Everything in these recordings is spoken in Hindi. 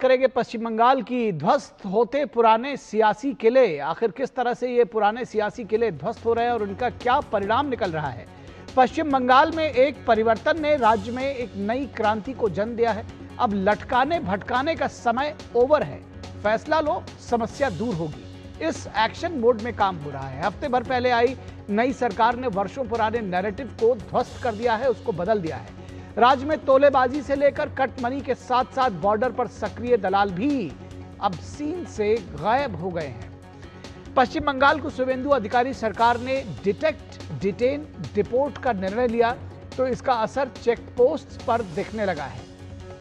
करेंगे पश्चिम बंगाल की ध्वस्त होते पुराने सियासी किले। आखिर किस तरह से ये पुराने सियासी किले ध्वस्त हो रहे हैं और उनका क्या परिणाम निकल रहा है। पश्चिम बंगाल में एक परिवर्तन ने राज्य में एक नई क्रांति को जन्म दिया है। अब लटकाने भटकाने का समय ओवर है। फैसला लो, समस्या दूर होगी। इस एक्शन मोड में काम हो रहा है। हफ्ते भर पहले आई नई सरकार ने वर्षों पुराने नैरेटिव को ध्वस्त कर दिया है, उसको बदल दिया है। राज्य में तोलेबाजी से लेकर कट मनी के साथ साथ बॉर्डर पर सक्रिय दलाल भी अब सीन से गायब हो गए हैं। पश्चिम बंगाल को शुभेंदु अधिकारी सरकार ने डिटेक्ट, डिटेन, डिपोर्ट का निर्णय लिया तो इसका असर चेक पोस्ट पर दिखने लगा है।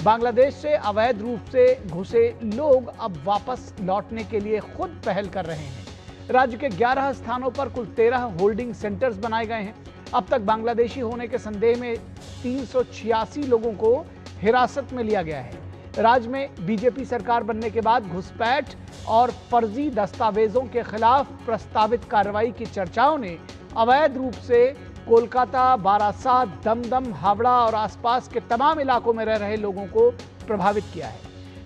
बांग्लादेश से अवैध रूप से घुसे लोग अब वापस लौटने के लिए खुद पहल कर रहे हैं। राज्य के 11 स्थानों पर कुल 13 होल्डिंग सेंटर्स बनाए गए हैं। अब तक बांग्लादेशी होने के संदेह में 386 लोगों को हिरासत में लिया गया है। राज्य में बीजेपी सरकार बनने के बाद घुसपैठ और फर्जी दस्तावेजों के खिलाफ प्रस्तावित कार्रवाई की चर्चाओं ने अवैध रूप से कोलकाता, बारासात, दमदम, हावड़ा और आसपास के तमाम इलाकों में रह रहे लोगों को प्रभावित किया है।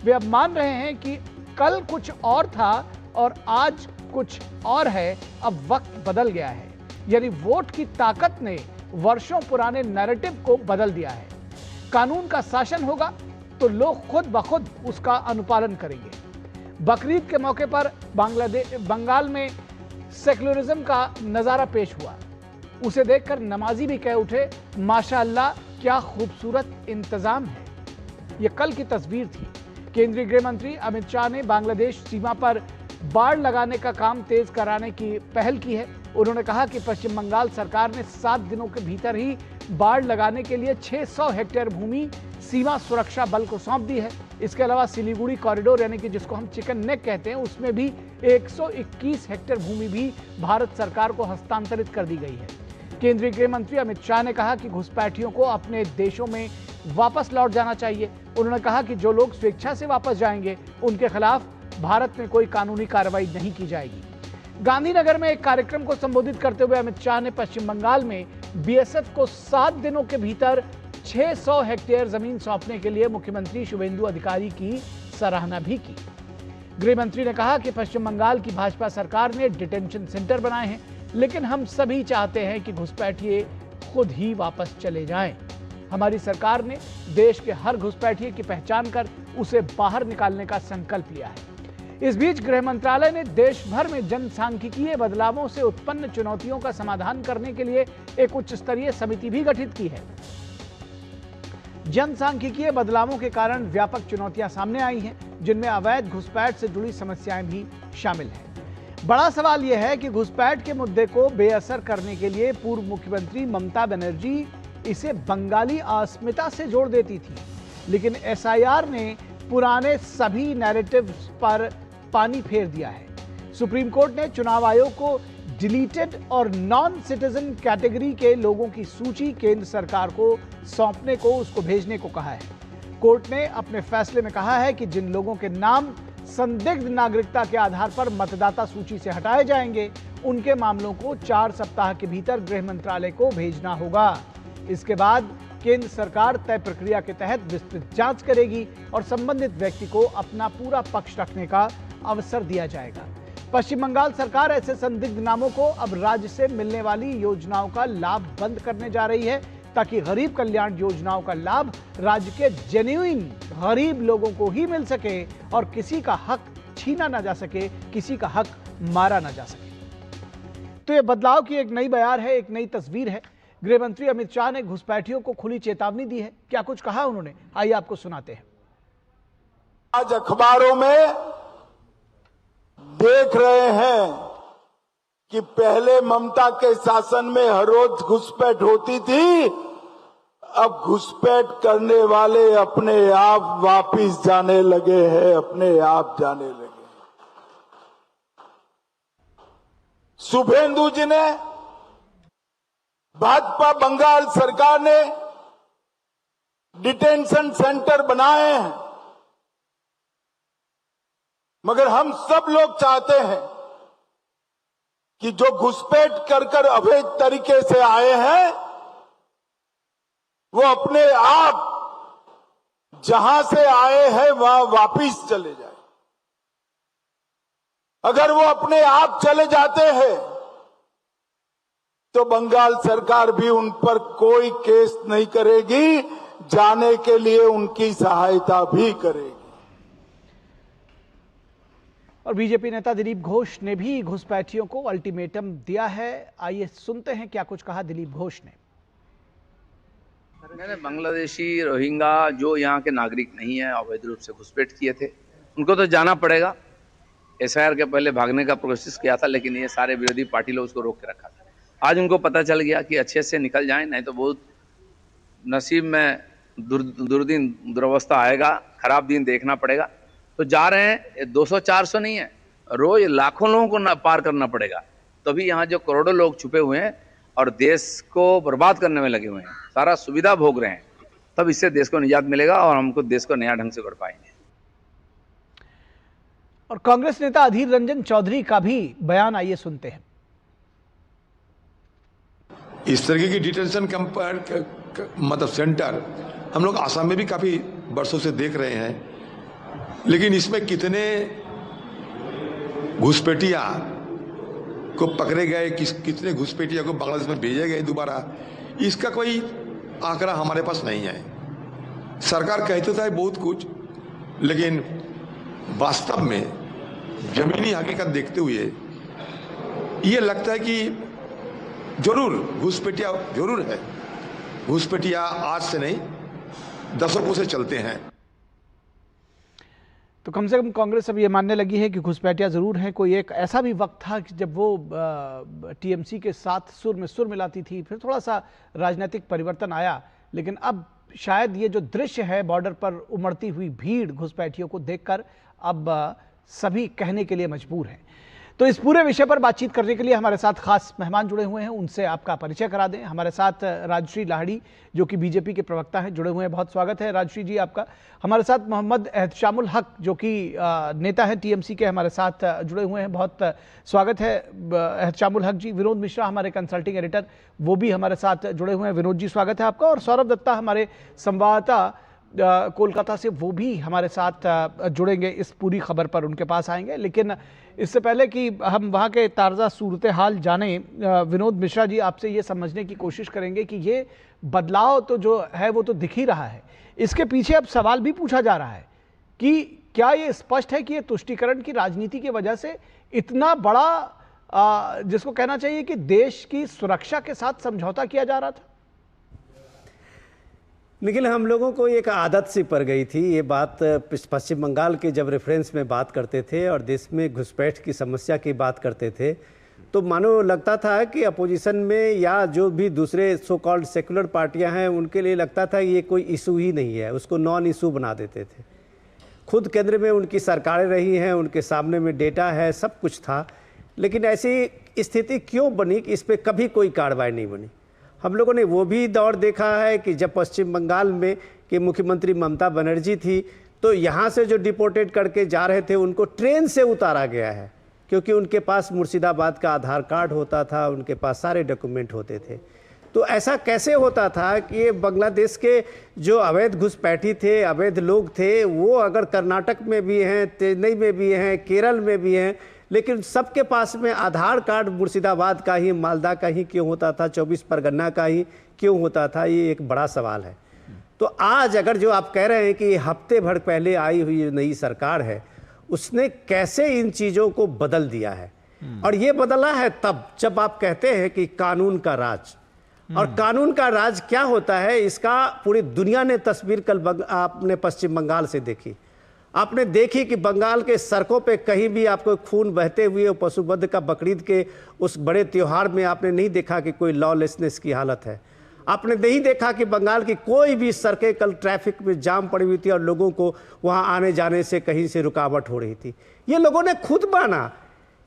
वे अब मान रहे हैं कि कल कुछ और था और आज कुछ और है। अब वक्त बदल गया है। यानी वोट की ताकत ने वर्षों पुराने नैरेटिव को बदल दिया है। कानून का शासन होगा तो लोग खुद ब खुद उसका अनुपालन करेंगे। बकरीद के मौके पर बंगाल में सेक्युलरिज्म का नजारा पेश हुआ। उसे देखकर नमाजी भी कह उठे, माशाअल्लाह क्या खूबसूरत इंतजाम है। यह कल की तस्वीर थी। केंद्रीय गृह मंत्री अमित शाह ने बांग्लादेश सीमा पर बाड़ लगाने का काम तेज कराने की पहल की है। उन्होंने कहा कि पश्चिम बंगाल सरकार ने 7 दिनों के भीतर ही बाड़ लगाने के लिए 600 हेक्टेयर भूमि सीमा सुरक्षा बल को सौंप दी है। इसके अलावा सिलीगुड़ी कॉरिडोर यानी कि जिसको हम चिकन नेक कहते हैं, उसमें भी 121 हेक्टेयर भूमि भी भारत सरकार को हस्तांतरित कर दी गई है। केंद्रीय गृह मंत्री अमित शाह ने कहा कि घुसपैठियों को अपने देशों में वापस लौट जाना चाहिए। उन्होंने कहा कि जो लोग स्वेच्छा से वापस जाएंगे उनके खिलाफ भारत में कोई कानूनी कार्रवाई नहीं की जाएगी। गांधीनगर में एक कार्यक्रम को संबोधित करते हुए अमित शाह ने पश्चिम बंगाल में बीएसएफ को 7 दिनों के भीतर 600 हेक्टेयर जमीन सौंपने के लिए मुख्यमंत्री शुभेंदु अधिकारी की सराहना भी की। गृह मंत्री ने कहा कि पश्चिम बंगाल की भाजपा सरकार ने डिटेंशन सेंटर बनाए हैं, लेकिन हम सभी चाहते हैं कि घुसपैठिए खुद ही वापस चले जाएं। हमारी सरकार ने देश के हर घुसपैठिए की पहचान कर उसे बाहर निकालने का संकल्प लिया है। इस बीच गृह मंत्रालय ने देश भर में जनसांख्यिकीय बदलावों से उत्पन्न चुनौतियों का समाधान करने के लिए एक उच्च स्तरीय समिति भी गठित की है। जनसांख्यिकीय बदलावों के कारण व्यापक चुनौतियां सामने आई हैं, जिनमें अवैध घुसपैठ से जुड़ी समस्याएं भी शामिल हैं। बड़ा सवाल यह है कि घुसपैठ के मुद्दे को बेअसर करने के लिए पूर्व मुख्यमंत्री ममता बनर्जी इसे बंगाली अस्मिता से जोड़ देती थी, लेकिन एसआईआर ने पुराने सभी नैरेटिव्स पर पानी फेर दिया है। सुप्रीम कोर्ट ने चुनाव आयोग को डिलीटेड और नॉन सिटीजन कैटेगरी के लोगों की सूची केंद्र सरकार को सौंपने को, उसको भेजने को कहा है। कोर्ट ने अपने फैसले में कहा है कि जिन लोगों के नाम संदिग्ध नागरिकता के आधार पर मतदाता सूची से हटाए जाएंगे, उनके मामलों को 4 सप्ताह के भीतर गृह मंत्रालय को भेजना होगा। इसके बाद केंद्र सरकार तय प्रक्रिया के तहत विस्तृत जांच करेगी और संबंधित व्यक्ति को अपना पूरा पक्ष रखने का अवसर दिया जाएगा। पश्चिम बंगाल सरकार ऐसे संदिग्ध नामों को अब राज्य से मिलने वाली योजनाओं का लाभ बंद करने जा रही है, ताकि गरीब कल्याण योजनाओं का लाभ राज्य के जेन्युइन गरीब लोगों को ही मिल सके और किसी का हक छीना ना जा सके, किसी का हक मारा ना जा सके। तो यह बदलाव की एक नई बयार है, एक नई तस्वीर है। गृह मंत्री अमित शाह ने घुसपैठियों को खुली चेतावनी दी है। क्या कुछ कहा उन्होंने, आइए आपको सुनाते हैं। आज अखबारों में देख रहे हैं कि पहले ममता के शासन में हर रोज घुसपैठ होती थी, अब घुसपैठ करने वाले अपने आप वापिस जाने लगे हैं, अपने आप जाने लगे। शुभेंदु जी ने, भाजपा बंगाल सरकार ने डिटेंशन सेंटर बनाए हैं, मगर हम सब लोग चाहते हैं कि जो घुसपैठ कर अवैध तरीके से आए हैं वो अपने आप जहां से आए हैं वहां वापिस चले जाए। अगर वो अपने आप चले जाते हैं तो बंगाल सरकार भी उन पर कोई केस नहीं करेगी, जाने के लिए उनकी सहायता भी करेगी। और बीजेपी नेता दिलीप घोष ने भी घुसपैठियों को अल्टीमेटम दिया है। आइए सुनते हैं क्या कुछ कहा दिलीप घोष ने। बांग्लादेशी रोहिंग्या जो यहाँ के नागरिक नहीं है, अवैध रूप से घुसपैठ किए थे, उनको तो जाना पड़ेगा। एसआईआर के पहले भागने का कोशिश किया था, लेकिन ये सारे विरोधी पार्टी लोग उसको रोक के रखा था। आज उनको पता चल गया कि अच्छे से निकल जाएं, नहीं तो बहुत नसीब में दुर्दिन दुर्वस्था आएगा, खराब दिन देखना पड़ेगा। तो जा रहे हैं, 200-400 नहीं है, रोज लाखों लोगों को पार करना पड़ेगा। तभी यहाँ जो करोड़ों लोग छुपे हुए हैं और देश को बर्बाद करने में लगे हुए हैं, सारा सुविधा भोग रहे हैं, तब इससे देश को निजात मिलेगा और हमको देश को नया ढंग से गढ़ पाएंगे। और कांग्रेस नेता अधीर रंजन चौधरी का भी बयान आइए सुनते हैं। इस तरीके की डिटेंशन कैंप मतलब सेंटर हम लोग आसाम में भी काफी वर्षों से देख रहे हैं, लेकिन इसमें कितने घुसपैठिया को पकड़े गए, कितने घुसपैठिया को बांग्लादेश में भेजे गए दोबारा, इसका कोई आंकड़ा हमारे पास नहीं है। सरकार कहते था बहुत कुछ, लेकिन वास्तव में जमीनी हकीकत देखते हुए ये लगता है कि जरूर घुसपैठिया जरूर है। घुसपैठिया आज से नहीं, दशकों से चलते हैं। तो कम से कम कांग्रेस अब ये मानने लगी है कि घुसपैठिया जरूर है। कोई एक ऐसा भी वक्त था कि जब वो टीएमसी के साथ सुर में सुर मिलाती थी, फिर थोड़ा सा राजनीतिक परिवर्तन आया, लेकिन अब शायद ये जो दृश्य है बॉर्डर पर उमड़ती हुई भीड़ घुसपैठियों को देखकर अब सभी कहने के लिए मजबूर हैं। तो इस पूरे विषय पर बातचीत करने के लिए हमारे साथ खास मेहमान जुड़े हुए हैं, उनसे आपका परिचय करा दें। हमारे साथ राजश्री लाहड़ी जो कि बीजेपी के प्रवक्ता हैं जुड़े हुए हैं, बहुत स्वागत है राजश्री जी आपका। हमारे साथ मोहम्मद एहतशामुल हक जो कि नेता हैं टीएमसी के, हमारे साथ जुड़े हुए हैं, बहुत स्वागत है एहतशामुल हक जी। विनोद मिश्रा हमारे कंसल्टिंग एडिटर, वो भी हमारे साथ जुड़े हुए हैं, विनोद जी स्वागत है आपका। और सौरभ दत्ता हमारे संवाददाता कोलकाता से, वो भी हमारे साथ जुड़ेंगे, इस पूरी खबर पर उनके पास आएंगे। लेकिन इससे पहले कि हम वहाँ के ताज़ा सूरत हाल जाने, विनोद मिश्रा जी आपसे ये समझने की कोशिश करेंगे कि ये बदलाव तो जो है वो तो दिख ही रहा है, इसके पीछे अब सवाल भी पूछा जा रहा है कि क्या ये स्पष्ट है कि ये तुष्टीकरण की राजनीति की वजह से इतना बड़ा जिसको कहना चाहिए कि देश की सुरक्षा के साथ समझौता किया जा रहा था? निखिल, हम लोगों को एक आदत सी पड़ गई थी ये बात। पश्चिम बंगाल के जब रेफरेंस में बात करते थे और देश में घुसपैठ की समस्या की बात करते थे, तो मानो लगता था कि अपोजिशन में या जो भी दूसरे सो कॉल्ड सेकुलर पार्टियां हैं उनके लिए लगता था ये कोई इशू ही नहीं है, उसको नॉन इशू बना देते थे। खुद केंद्र में उनकी सरकारें रही हैं, उनके सामने में डेटा है, सब कुछ था, लेकिन ऐसी स्थिति क्यों बनी कि इस पर कभी कोई कार्रवाई नहीं बनी। हम लोगों ने वो भी दौर देखा है कि जब पश्चिम बंगाल में के मुख्यमंत्री ममता बनर्जी थी, तो यहाँ से जो डिपोर्टेड करके जा रहे थे उनको ट्रेन से उतारा गया है, क्योंकि उनके पास मुर्शिदाबाद का आधार कार्ड होता था, उनके पास सारे डॉक्यूमेंट होते थे। तो ऐसा कैसे होता था कि ये बांग्लादेश के जो अवैध घुसपैठी थे, अवैध लोग थे, वो अगर कर्नाटक में भी हैं, चेन्नई में भी हैं, केरल में भी हैं, लेकिन सबके पास में आधार कार्ड मुर्शिदाबाद का ही, मालदा का ही क्यों होता था, 24 परगना का ही क्यों होता था, ये एक बड़ा सवाल है। तो आज अगर जो आप कह रहे हैं कि हफ्ते भर पहले आई हुई नई सरकार है, उसने कैसे इन चीज़ों को बदल दिया है, और ये बदला है तब जब आप कहते हैं कि कानून का राज। और कानून का राज क्या होता है, इसका पूरी दुनिया ने तस्वीर कल आपने पश्चिम बंगाल से देखी। आपने देखी कि बंगाल के सड़कों पे कहीं भी आपको खून बहते हुए पशुवध का बकरीद के उस बड़े त्योहार में आपने नहीं देखा कि कोई लॉलेसनेस की हालत है। आपने नहीं देखा कि बंगाल की कोई भी सड़कें कल ट्रैफिक में जाम पड़ी हुई थी और लोगों को वहां आने जाने से कहीं से रुकावट हो रही थी। ये लोगों ने खुद माना,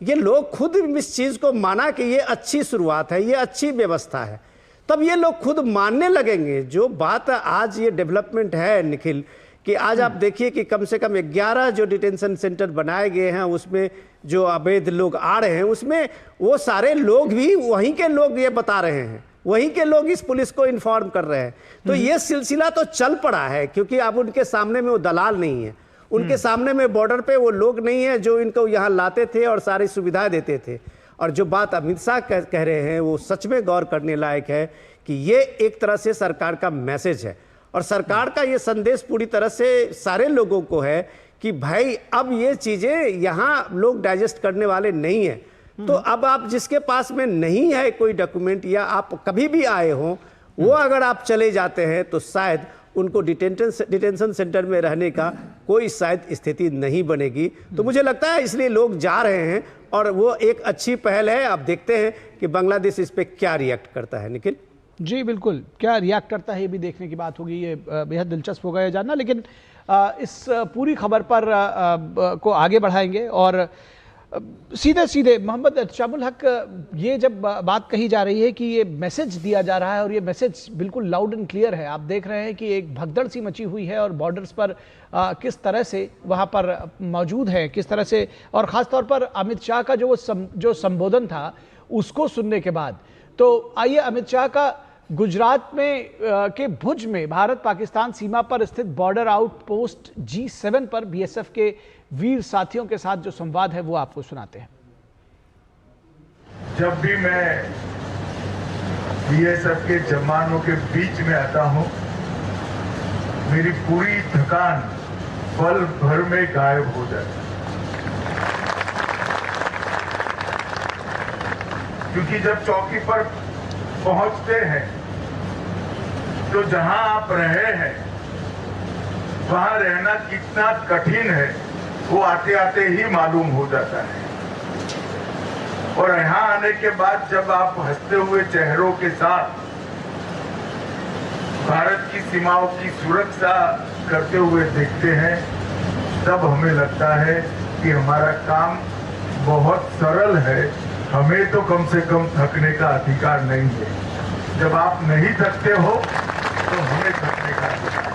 ये लोग खुद इस चीज़ को माना कि ये अच्छी शुरुआत है, ये अच्छी व्यवस्था है, तब ये लोग खुद मानने लगेंगे। जो बात आज ये डेवलपमेंट है निखिल, कि आज आप देखिए कि कम से कम 11 जो डिटेंशन सेंटर बनाए गए हैं, उसमें जो अवैध लोग आ रहे हैं, उसमें वो सारे लोग भी वहीं के लोग ये बता रहे हैं, वहीं के लोग इस पुलिस को इन्फॉर्म कर रहे हैं। तो ये सिलसिला तो चल पड़ा है, क्योंकि अब उनके सामने में वो दलाल नहीं है, उनके सामने में बॉर्डर पे वो लोग नहीं है जो इनको यहाँ लाते थे और सारी सुविधाएं देते थे। और जो बात अमित शाह कह रहे हैं वो सच में गौर करने लायक है कि ये एक तरह से सरकार का मैसेज है, और सरकार का ये संदेश पूरी तरह से सारे लोगों को है कि भाई अब ये चीज़ें यहाँ लोग डाइजेस्ट करने वाले नहीं हैं। तो अब आप जिसके पास में नहीं है कोई डॉक्यूमेंट, या आप कभी भी आए हों, वो अगर आप चले जाते हैं तो शायद उनको डिटेंशन सेंटर में रहने का कोई शायद स्थिति नहीं बनेगी। तो मुझे लगता है इसलिए लोग जा रहे हैं, और वो एक अच्छी पहल है। आप देखते हैं कि बांग्लादेश इस पर क्या रिएक्ट करता है। निखिल जी बिल्कुल, क्या रिएक्ट करता है ये भी देखने की बात होगी, ये बेहद दिलचस्प होगा ये जानना। लेकिन इस पूरी खबर पर को आगे बढ़ाएंगे और सीधे सीधे मोहम्मद एहतशामुल हक, ये जब बात कही जा रही है कि ये मैसेज दिया जा रहा है और ये मैसेज बिल्कुल लाउड एंड क्लियर है, आप देख रहे हैं कि एक भगदड़ सी मची हुई है और बॉर्डर्स पर किस तरह से वहाँ पर मौजूद है, किस तरह से, और ख़ास तौर पर अमित शाह का जो संबोधन था उसको सुनने के बाद। तो आइए अमित शाह का गुजरात में के भुज में भारत पाकिस्तान सीमा पर स्थित बॉर्डर आउटपोस्ट G7 पर BSF के वीर साथियों के साथ जो संवाद है वो आपको सुनाते हैं। जब भी मैं BSF के जवानों के बीच में आता हूं, मेरी पूरी थकान पल भर में गायब हो जाती है, क्योंकि जब चौकी पर पहुंचते हैं तो जहां आप रहे हैं वहां रहना कितना कठिन है वो आते आते ही मालूम हो जाता है। और यहां आने के बाद जब आप हंसते हुए चेहरों के साथ भारत की सीमाओं की सुरक्षा करते हुए देखते हैं, तब हमें लगता है कि हमारा काम बहुत सरल है। हमें तो कम से कम थकने का अधिकार नहीं है। जब आप नहीं थकते हो तो हमें थकने का अधिकार है।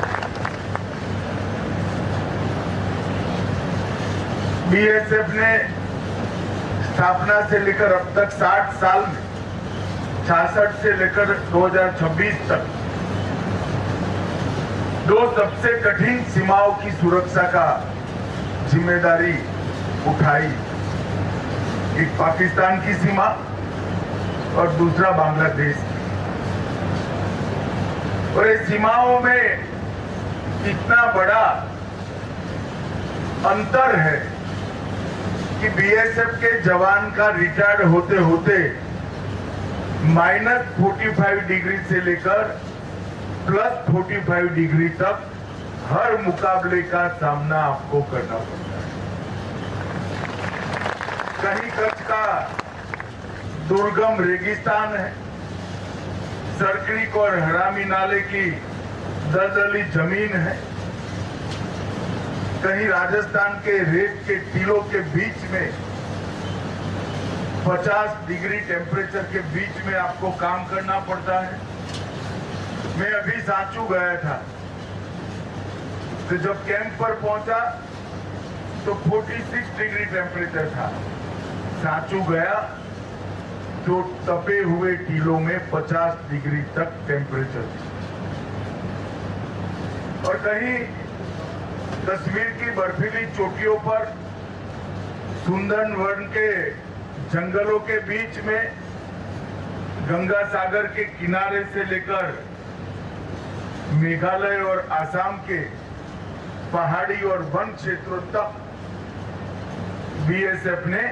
BSF ने स्थापना से लेकर अब तक 60 साल में 66 से लेकर 2026 तक दो सबसे कठिन सीमाओं की सुरक्षा का जिम्मेदारी उठाई, एक पाकिस्तान की सीमा और दूसरा बांग्लादेश की। और इस सीमाओं में इतना बड़ा अंतर है कि BSF के जवान का रिटायर्ड होते होते -45 डिग्री से लेकर +45 डिग्री तक हर मुकाबले का सामना आपको करना पड़ता है। कहीं कच्छ का दुर्गम रेगिस्तान है, सर्करिक और हरामी नाले की दलदली जमीन है, कहीं राजस्थान के रेत के टीलों के बीच में 50 डिग्री टेम्परेचर के बीच में आपको काम करना पड़ता है। मैं अभी सांचू गया था, तो जब कैंप पर पहुंचा तो 46 डिग्री टेम्परेचर था। सांचू गया तो तपे हुए टीलों में 50 डिग्री तक टेम्परेचर था। और कहीं कश्मीर की बर्फीली चोटियों पर सुंदरवन के जंगलों के बीच में गंगा सागर के किनारे से लेकर मेघालय और आसाम के पहाड़ी और वन क्षेत्रों तक BSF ने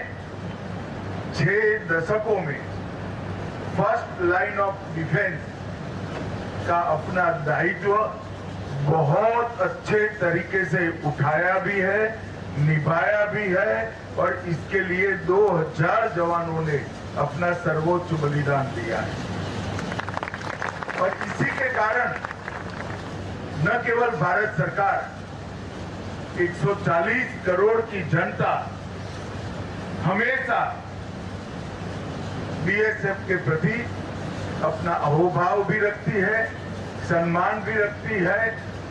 6 दशकों में फर्स्ट लाइन ऑफ डिफेंस का अपना दायित्व बहुत अच्छे तरीके से उठाया भी है, निभाया भी है, और इसके लिए 2000 जवानों ने अपना सर्वोच्च बलिदान दिया है। और इसी के कारण न केवल भारत सरकार, 140 करोड़ की जनता हमेशा BSF के प्रति अपना अहोभाव भी रखती है, सम्मान भी रखती है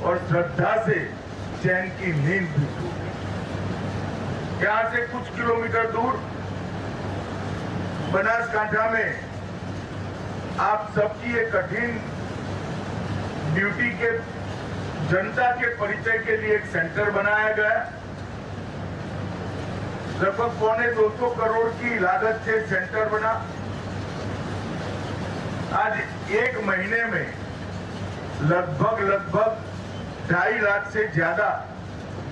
और श्रद्धा से चैन की नींद भी सोती है। यहां से कुछ किलोमीटर दूर बनासकांठा में आप सबकी ये कठिन ड्यूटी के जनता के परिचय के लिए एक सेंटर बनाया गया। लगभग 250 करोड़ की लागत से सेंटर बना। आज एक महीने में लगभग 2.5 लाख से ज्यादा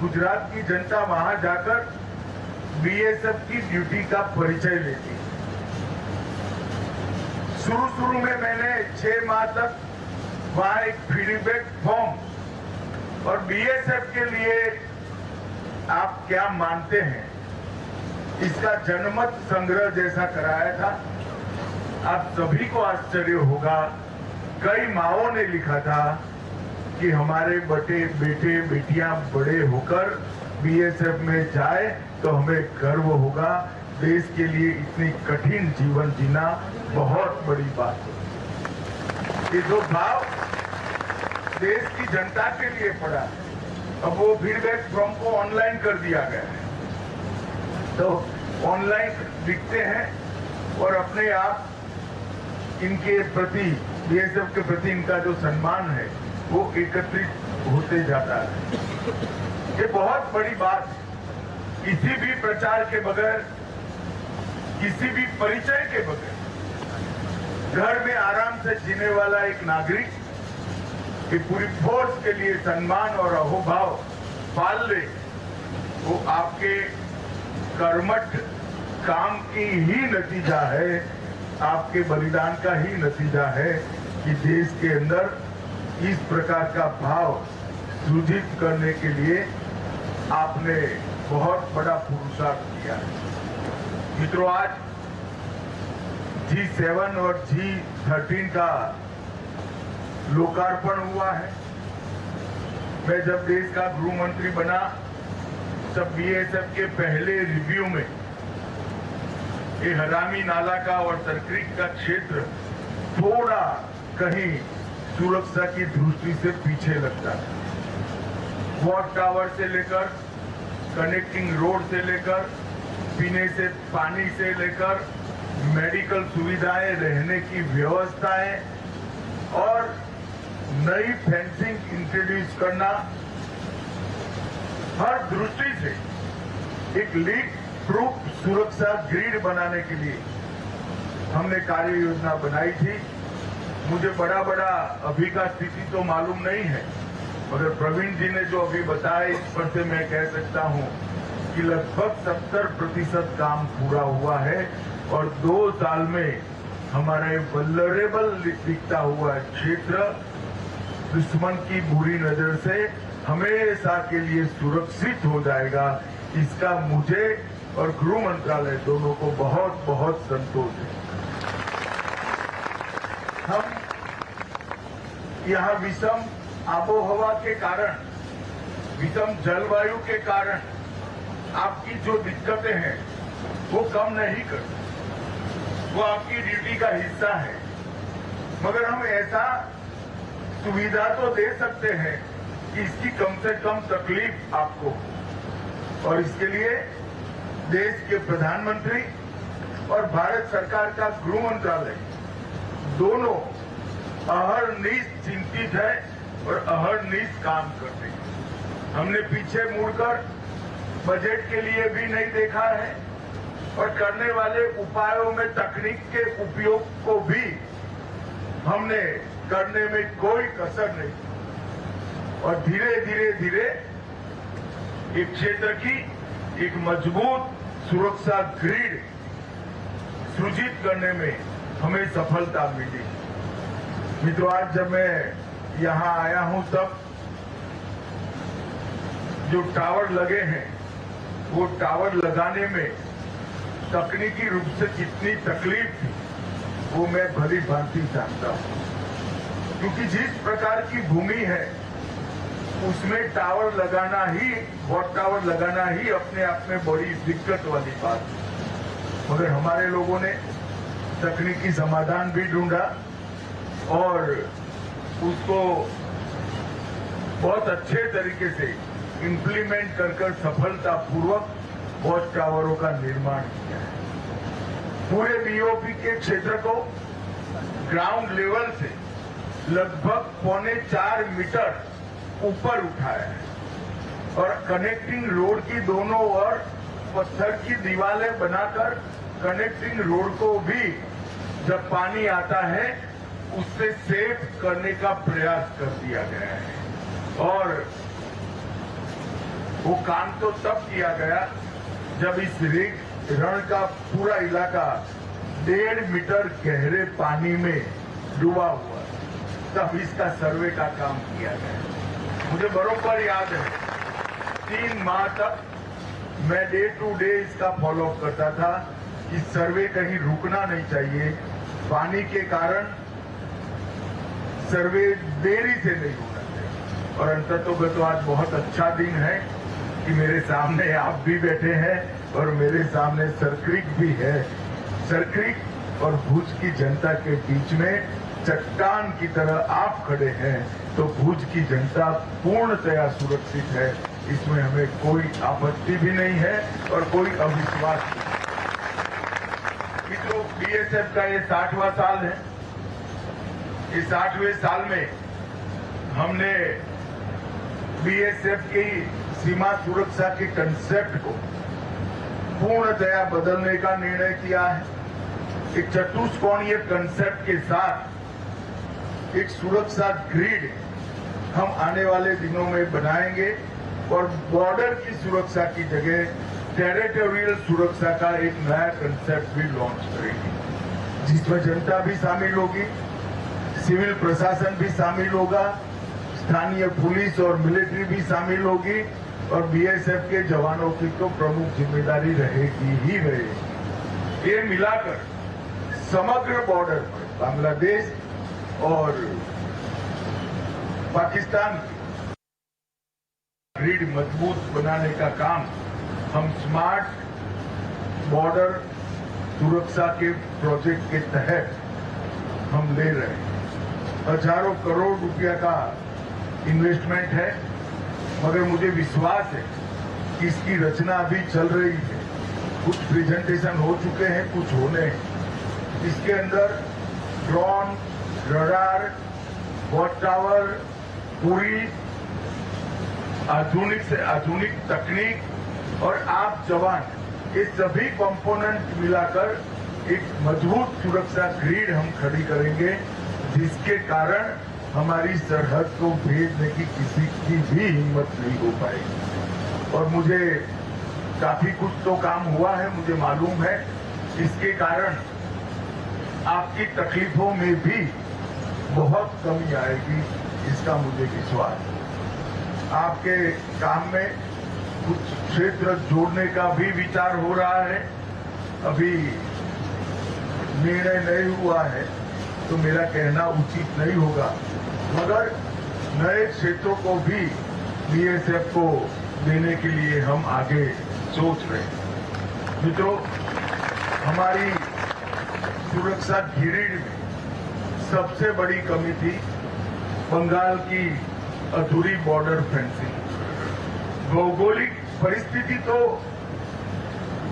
गुजरात की जनता वहां जाकर बीएसएफ की ड्यूटी का परिचय लेती। शुरू में मैंने 6 माह तक वहां एक फीडबैक फॉर्म और बीएसएफ के लिए आप क्या मानते हैं इसका जनमत संग्रह जैसा कराया था। आप सभी को आश्चर्य होगा, कई माओं ने लिखा था कि हमारे बेटे बेटियां बड़े होकर बीएसएफ में जाए तो हमें गर्व होगा। देश के लिए इतनी कठिन जीवन जीना बहुत बड़ी बात है। ये जो भाव देश की जनता के लिए पड़ा, अब वो फीडबैक फॉर्म को ऑनलाइन कर दिया गया है, तो ऑनलाइन लिखते हैं और अपने आप इनके प्रति, बीएसएफ के प्रति इनका जो सम्मान है वो एकत्रित होते जाता है। ये बहुत बड़ी बात है। किसी भी प्रचार के बगैर, किसी भी परिचय के बगैर घर में आराम से जीने वाला एक नागरिक की पूरी फोर्स के लिए सम्मान और अहोभाव पाल ले, वो आपके कर्मठ काम की ही नतीजा है, आपके बलिदान का ही नतीजा है कि देश के अंदर इस प्रकार का भाव सृजित करने के लिए आपने बहुत बड़ा पुरुषार्थ किया है। मित्रों, आज G7 और G13 का लोकार्पण हुआ है। मैं जब देश का गृह मंत्री बना तब बीएसएफ के पहले रिव्यू में ये हरामी नाला का और तरक्रीक का क्षेत्र थोड़ा कहीं सुरक्षा की दृष्टि से पीछे लगता है। वॉच टावर से लेकर कनेक्टिंग रोड से लेकर पीने से पानी से लेकर मेडिकल सुविधाएं, रहने की व्यवस्थाएं और नई फेंसिंग इंट्रोड्यूस करना, हर दृष्टि से एक लीक प्रूफ सुरक्षा ग्रिड बनाने के लिए हमने कार्य योजना बनाई थी। मुझे बड़ा अभी का स्थिति तो मालूम नहीं है, मगर प्रवीण जी ने जो अभी बताया इस पर से मैं कह सकता हूं कि लगभग 70% काम पूरा हुआ है और 2 साल में हमारा वल्नरेबल दिखता हुआ क्षेत्र दुश्मन की बुरी नजर से हमेशा के लिए सुरक्षित हो जाएगा। इसका मुझे और गृह मंत्रालय दोनों को बहुत संतोष है। हम यहाँ विषम आबोहवा के कारण, विषम जलवायु के कारण आपकी जो दिक्कतें हैं वो कम नहीं करते, वो आपकी ड्यूटी का हिस्सा है। मगर हम ऐसा सुविधा तो दे सकते हैं कि इसकी कम से कम तकलीफ आपको हो, और इसके लिए देश के प्रधानमंत्री और भारत सरकार का गृह मंत्रालय दोनों अहरनिश चिंतित है और अहरनिश काम करते हैं। हमने पीछे मुड़कर बजट के लिए भी नहीं देखा है और करने वाले उपायों में तकनीक के उपयोग को भी हमने करने में कोई कसर नहीं, और धीरे एक क्षेत्र की एक मजबूत सुरक्षा ग्रिड सृजित करने में हमें सफलता मिली। मित्रों, आज जब मैं यहां आया हूं तब जो टावर लगे हैं वो टावर लगाने में तकनीकी रूप से कितनी तकलीफ थी वो मैं भली भांति जानता हूं, क्योंकि जिस प्रकार की भूमि है उसमें टावर लगाना ही, वॉच टावर लगाना ही अपने आप में बड़ी दिक्कत वाली बात है। मगर हमारे लोगों ने तकनीकी समाधान भी ढूंढा और उसको बहुत अच्छे तरीके से इम्प्लीमेंट कर सफलतापूर्वक वॉच टावरों का निर्माण किया है। पूरे बीओपी के क्षेत्र को ग्राउंड लेवल से लगभग 3.25 मीटर ऊपर उठाया है और कनेक्टिंग रोड की दोनों ओर पत्थर की दीवारें बनाकर कनेक्टिंग रोड को भी जब पानी आता है उससे सेफ करने का प्रयास कर दिया गया है। और वो काम तो तब किया गया जब इस रण का पूरा इलाका 1.5 मीटर गहरे पानी में डूबा हुआ, तब इसका सर्वे का काम किया गया। मुझे बरोबर याद है 3 माह तक मैं डे टू डे इसका फॉलोअप करता था कि सर्वे कहीं रुकना नहीं चाहिए, पानी के कारण सर्वे देरी से नहीं होना चाहिए। और अंततः तो आज बहुत अच्छा दिन है कि मेरे सामने आप भी बैठे हैं और मेरे सामने सरक्रीक भी है। सरक्रीक और भुज की जनता के बीच में चट्टान की तरह आप खड़े हैं, तो भुज की जनता पूर्णतया सुरक्षित है, इसमें हमें कोई आपत्ति भी नहीं है और कोई अविश्वास नहीं। मित्रों, बीएसएफ का ये 60वां साल है। इस 60वें साल में हमने बीएसएफ की सीमा सुरक्षा के कंसेप्ट को पूर्णतया बदलने का निर्णय किया है। एक चतुष्कोणीय कंसेप्ट के साथ एक सुरक्षा ग्रिड हम आने वाले दिनों में बनाएंगे और बॉर्डर की सुरक्षा की जगह टेरिटोरियल सुरक्षा का एक नया कंसेप्ट भी लॉन्च करेंगे, जिसमें जनता भी शामिल होगी, सिविल प्रशासन भी शामिल होगा, स्थानीय पुलिस और मिलिट्री भी शामिल होगी और बीएसएफ के जवानों की तो प्रमुख जिम्मेदारी रहेगी ही रहेगी। ये मिलाकर समग्र बॉर्डर पर बांग्लादेश और पाकिस्तान ग्रिड मजबूत बनाने का काम हम स्मार्ट बॉर्डर सुरक्षा के प्रोजेक्ट के तहत हम ले रहे हैं। हजारों करोड़ रुपया का इन्वेस्टमेंट है, मगर मुझे विश्वास है कि इसकी रचना अभी चल रही है। कुछ प्रेजेंटेशन हो चुके हैं, कुछ होने हैं। इसके अंदर ड्रोन, रडार, वॉच टावर, पूरी आधुनिक से आधुनिक तकनीक और आप जवान, ये सभी कंपोनेंट मिलाकर एक मजबूत सुरक्षा ग्रिड हम खड़ी करेंगे, जिसके कारण हमारी सरहद को भेजने की किसी की भी हिम्मत नहीं हो पाएगी। और मुझे काफी कुछ तो काम हुआ है, मुझे मालूम है, इसके कारण आपकी तकलीफों में भी बहुत कमी आएगी, इसका मुझे विश्वास है। आपके काम में कुछ क्षेत्र जोड़ने का भी विचार हो रहा है, अभी निर्णय नहीं हुआ है तो मेरा कहना उचित नहीं होगा, मगर नए क्षेत्रों को भी बीएसएफ को देने के लिए हम आगे सोच रहे हैं। मित्रों, हमारी सुरक्षा ग्रिड में सबसे बड़ी कमी थी बंगाल की अधूरी बॉर्डर फेंसिंग। भौगोलिक परिस्थिति तो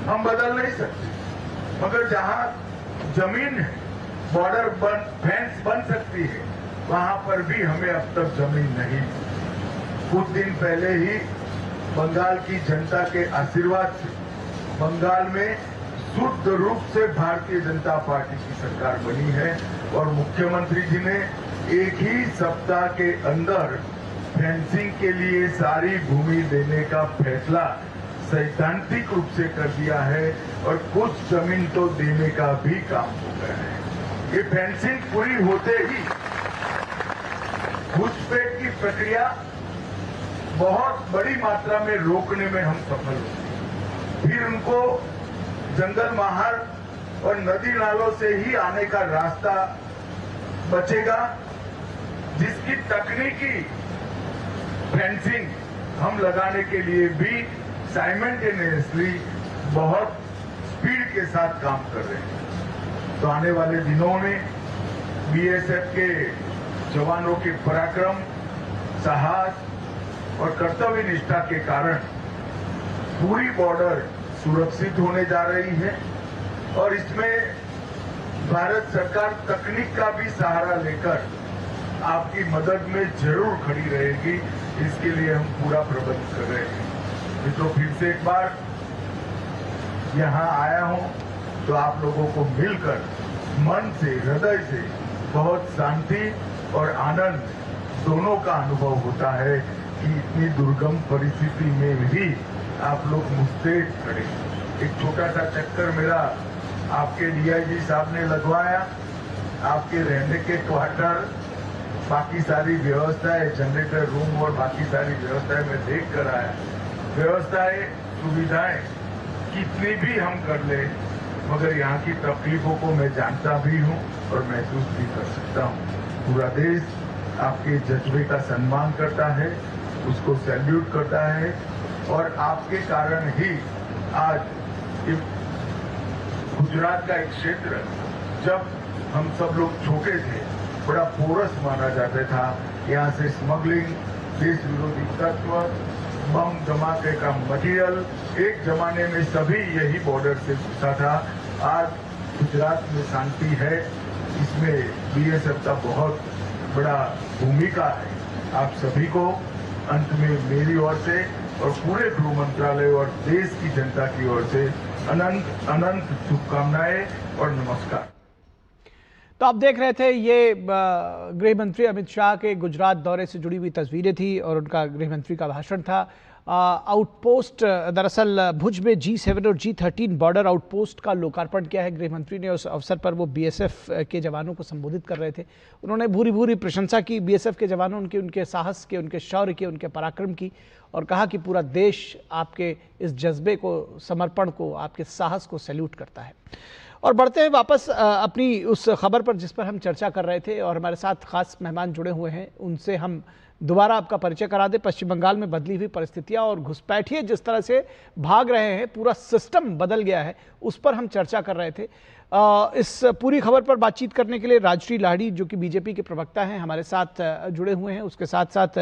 हम बदल नहीं सकते, मगर जहां जमीन है, बॉर्डर फेंस बन सकती है, वहां पर भी हमें अब तक जमीन नहीं। कुछ दिन पहले ही बंगाल की जनता के आशीर्वाद से बंगाल में शुद्ध रूप से भारतीय जनता पार्टी की सरकार बनी है और मुख्यमंत्री जी ने एक ही सप्ताह के अंदर फेंसिंग के लिए सारी भूमि देने का फैसला सैद्धांतिक रूप से कर दिया है और कुछ जमीन तो देने का भी काम हो गया है। ये फेंसिंग पूरी होते ही घुसपैठ की प्रक्रिया बहुत बड़ी मात्रा में रोकने में हम सफल होंगे। फिर उनको जंगल मार्ग और नदी नालों से ही आने का रास्ता बचेगा, जिसकी तकनीकी फेंसिंग हम लगाने के लिए भी साइमल्टेनियसली बहुत स्पीड के साथ काम कर रहे हैं। तो आने वाले दिनों में बीएसएफ के जवानों के पराक्रम, साहस और कर्तव्य निष्ठा के कारण पूरी बॉर्डर सुरक्षित होने जा रही है और इसमें भारत सरकार तकनीक का भी सहारा लेकर आपकी मदद में जरूर खड़ी रहेगी। इसके लिए हम पूरा प्रबंध कर रहे हैं। तो फिर से एक बार यहाँ आया हूँ तो आप लोगों को मिलकर मन से, हृदय से बहुत शांति और आनंद दोनों का अनुभव होता है कि इतनी दुर्गम परिस्थिति में भी आप लोग मुस्तैद खड़े। एक छोटा सा चक्कर मेरा आपके डीआईजी साहब ने लगवाया। आपके रहने के क्वार्टर, बाकी सारी व्यवस्थाएं, जनरेटर रूम और बाकी सारी व्यवस्थाएं मैं देख कर आया। व्यवस्थाएं, सुविधाएं कितनी भी हम कर ले, मगर यहाँ की तकलीफों को मैं जानता भी हूँ और महसूस भी कर सकता हूँ। पूरा देश आपके जज्बे का सम्मान करता है, उसको सैल्यूट करता है और आपके कारण ही आज गुजरात का एक क्षेत्र, जब हम सब लोग छोटे थे, बड़ा पोरस माना जाता था। यहाँ से स्मगलिंग, देश विरोधी तत्व, बम धमाके का मटेरियल एक जमाने में सभी यही बॉर्डर से घुसा था। आज गुजरात में शांति है, इसमें बीएसएफ का बहुत बड़ा भूमिका है। आप सभी को अंत में मेरी ओर से और पूरे गृह मंत्रालय और देश की जनता की ओर से अनंत अनंत शुभकामनाएं और नमस्कार। तो आप देख रहे थे, ये गृह मंत्री अमित शाह के गुजरात दौरे से जुड़ी हुई तस्वीरें थी और उनका गृह मंत्री का भाषण था। आउटपोस्ट, दरअसल भुज में G7 और G13 बॉर्डर आउटपोस्ट का लोकार्पण किया है गृह मंत्री ने। उस अवसर पर वो बीएसएफ के जवानों को संबोधित कर रहे थे। उन्होंने भूरी भूरी प्रशंसा की बीएसएफ के जवानों, उनके साहस के, उनके शौर्य के, उनके पराक्रम की, और कहा कि पूरा देश आपके इस जज्बे को, समर्पण को, आपके साहस को सैल्यूट करता है। और बढ़ते हैं वापस अपनी उस खबर पर जिस पर हम चर्चा कर रहे थे, और हमारे साथ खास मेहमान जुड़े हुए हैं, उनसे हम दोबारा आपका परिचय करा दें। पश्चिम बंगाल में बदली हुई परिस्थितियां और घुसपैठिए जिस तरह से भाग रहे हैं, पूरा सिस्टम बदल गया है, उस पर हम चर्चा कर रहे थे। इस पूरी खबर पर बातचीत करने के लिए राजश्री लाहिड़ी, जो कि बीजेपी के प्रवक्ता हैं, हमारे साथ जुड़े हुए हैं। उसके साथ साथ